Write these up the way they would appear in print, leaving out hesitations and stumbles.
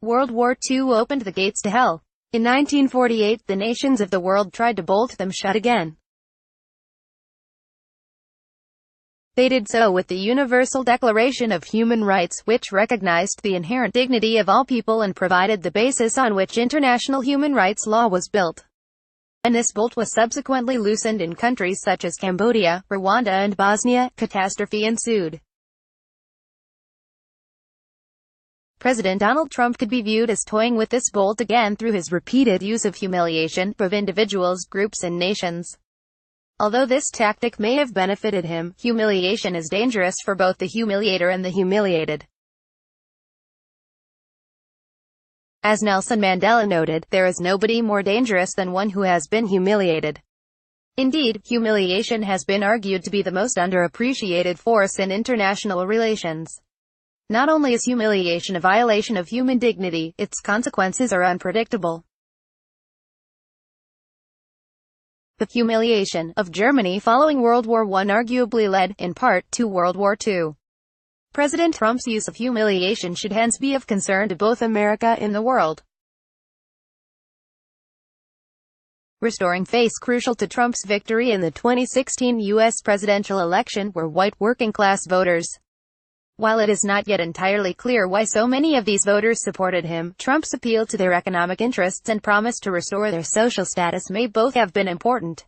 World War II opened the gates to hell. In 1948, the nations of the world tried to bolt them shut again. They did so with the Universal Declaration of Human Rights, which recognized the inherent dignity of all people and provided the basis on which international human rights law was built. And this bolt was subsequently loosened in countries such as Cambodia, Rwanda and Bosnia. Catastrophe ensued. President Donald Trump could be viewed as toying with this bolt again through his repeated use of humiliation of individuals, groups and nations. Although this tactic may have benefited him, humiliation is dangerous for both the humiliator and the humiliated. As Nelson Mandela noted, there is nobody more dangerous than one who has been humiliated. Indeed, humiliation has been argued to be the most underappreciated force in international relations. Not only is humiliation a violation of human dignity, its consequences are unpredictable. The humiliation of Germany following World War I arguably led, in part, to World War II. President Trump's use of humiliation should hence be of concern to both America and the world. Restoring face crucial to Trump's victory in the 2016 U.S. presidential election were white working-class voters. While it is not yet entirely clear why so many of these voters supported him, Trump's appeal to their economic interests and promise to restore their social status may both have been important.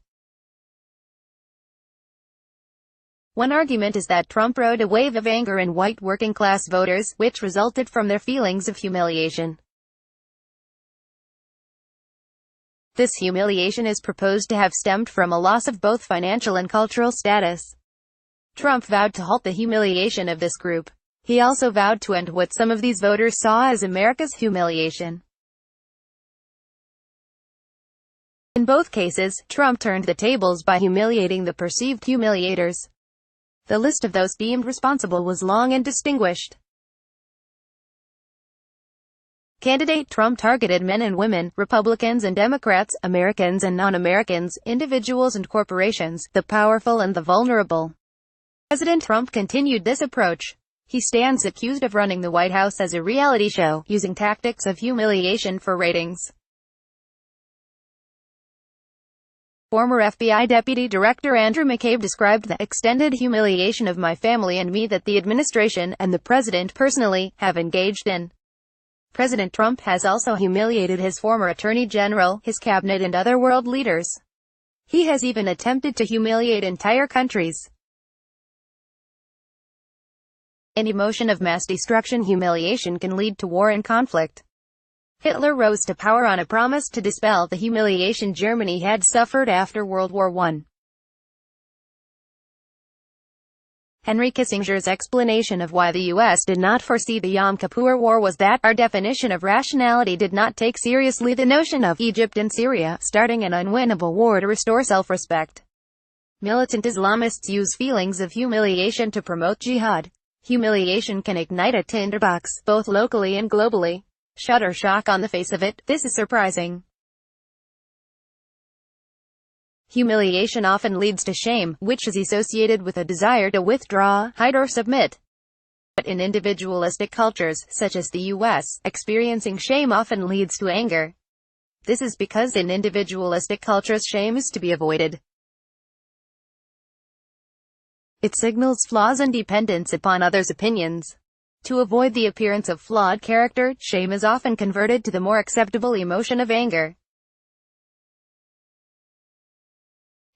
One argument is that Trump rode a wave of anger in white working-class voters, which resulted from their feelings of humiliation. This humiliation is proposed to have stemmed from a loss of both financial and cultural status. Trump vowed to halt the humiliation of this group. He also vowed to end what some of these voters saw as America's humiliation. In both cases, Trump turned the tables by humiliating the perceived humiliators. The list of those deemed responsible was long and distinguished. Candidate Trump targeted men and women, Republicans and Democrats, Americans and non-Americans, individuals and corporations, the powerful and the vulnerable. President Trump continued this approach. He stands accused of running the White House as a reality show, using tactics of humiliation for ratings. Former FBI Deputy Director Andrew McCabe described the extended humiliation of my family and me that the administration, and the president personally, have engaged in. President Trump has also humiliated his former Attorney General, his cabinet and other world leaders. He has even attempted to humiliate entire countries. An emotion of mass destruction. Humiliation can lead to war and conflict. Hitler rose to power on a promise to dispel the humiliation Germany had suffered after World War I. Henry Kissinger's explanation of why the U.S. did not foresee the Yom Kippur War was that our definition of rationality did not take seriously the notion of Egypt and Syria starting an unwinnable war to restore self-respect. Militant Islamists use feelings of humiliation to promote jihad. Humiliation can ignite a tinderbox, both locally and globally. Shudder shock on the face of it, this is surprising. Humiliation often leads to shame, which is associated with a desire to withdraw, hide or submit. But in individualistic cultures, such as the U.S., experiencing shame often leads to anger. This is because in individualistic cultures shame is to be avoided. It signals flaws and dependence upon others' opinions. To avoid the appearance of flawed character, shame is often converted to the more acceptable emotion of anger.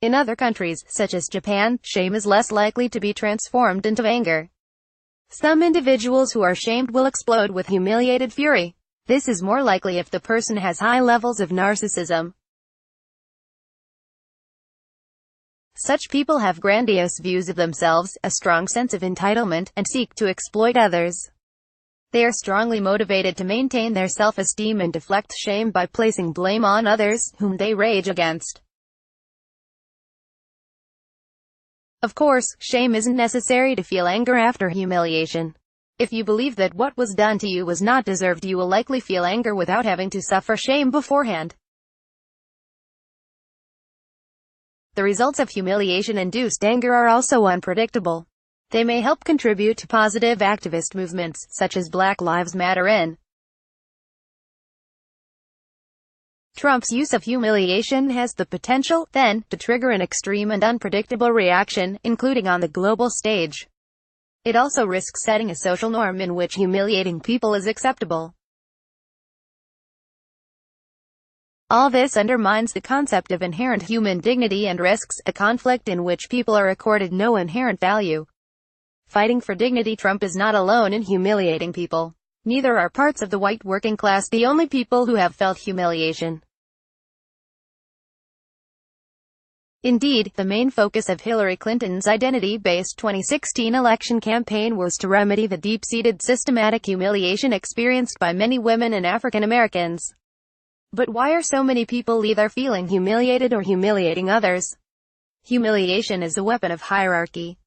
In other countries, such as Japan, shame is less likely to be transformed into anger. Some individuals who are shamed will explode with humiliated fury. This is more likely if the person has high levels of narcissism. Such people have grandiose views of themselves, a strong sense of entitlement, and seek to exploit others. They are strongly motivated to maintain their self-esteem and deflect shame by placing blame on others, whom they rage against. Of course, shame isn't necessary to feel anger after humiliation. If you believe that what was done to you was not deserved, you will likely feel anger without having to suffer shame beforehand. The results of humiliation-induced anger are also unpredictable. They may help contribute to positive activist movements, such as Black Lives Matter in Trump's use of humiliation has the potential, then, to trigger an extreme and unpredictable reaction, including on the global stage. It also risks setting a social norm in which humiliating people is acceptable. All this undermines the concept of inherent human dignity and risks a conflict in which people are accorded no inherent value. Fighting for dignity. Trump is not alone in humiliating people. Neither are parts of the white working class the only people who have felt humiliation. Indeed, the main focus of Hillary Clinton's identity-based 2016 election campaign was to remedy the deep-seated systematic humiliation experienced by many women and African Americans. But why are so many people either feeling humiliated or humiliating others? Humiliation is a weapon of hierarchy.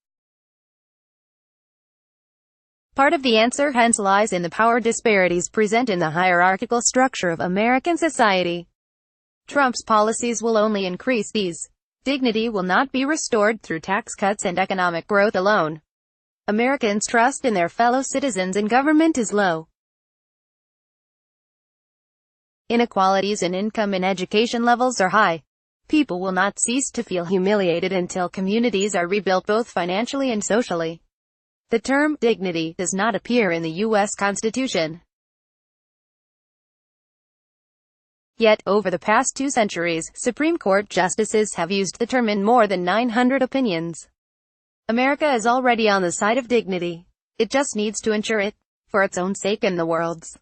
Part of the answer hence lies in the power disparities present in the hierarchical structure of American society. Trump's policies will only increase these. Dignity will not be restored through tax cuts and economic growth alone. Americans' trust in their fellow citizens and government is low. Inequalities in income and education levels are high. People will not cease to feel humiliated until communities are rebuilt both financially and socially. The term dignity does not appear in the U.S. Constitution. Yet, over the past 2 centuries, Supreme Court justices have used the term in more than 900 opinions. America is already on the side of dignity. It just needs to ensure it, for its own sake and the world's.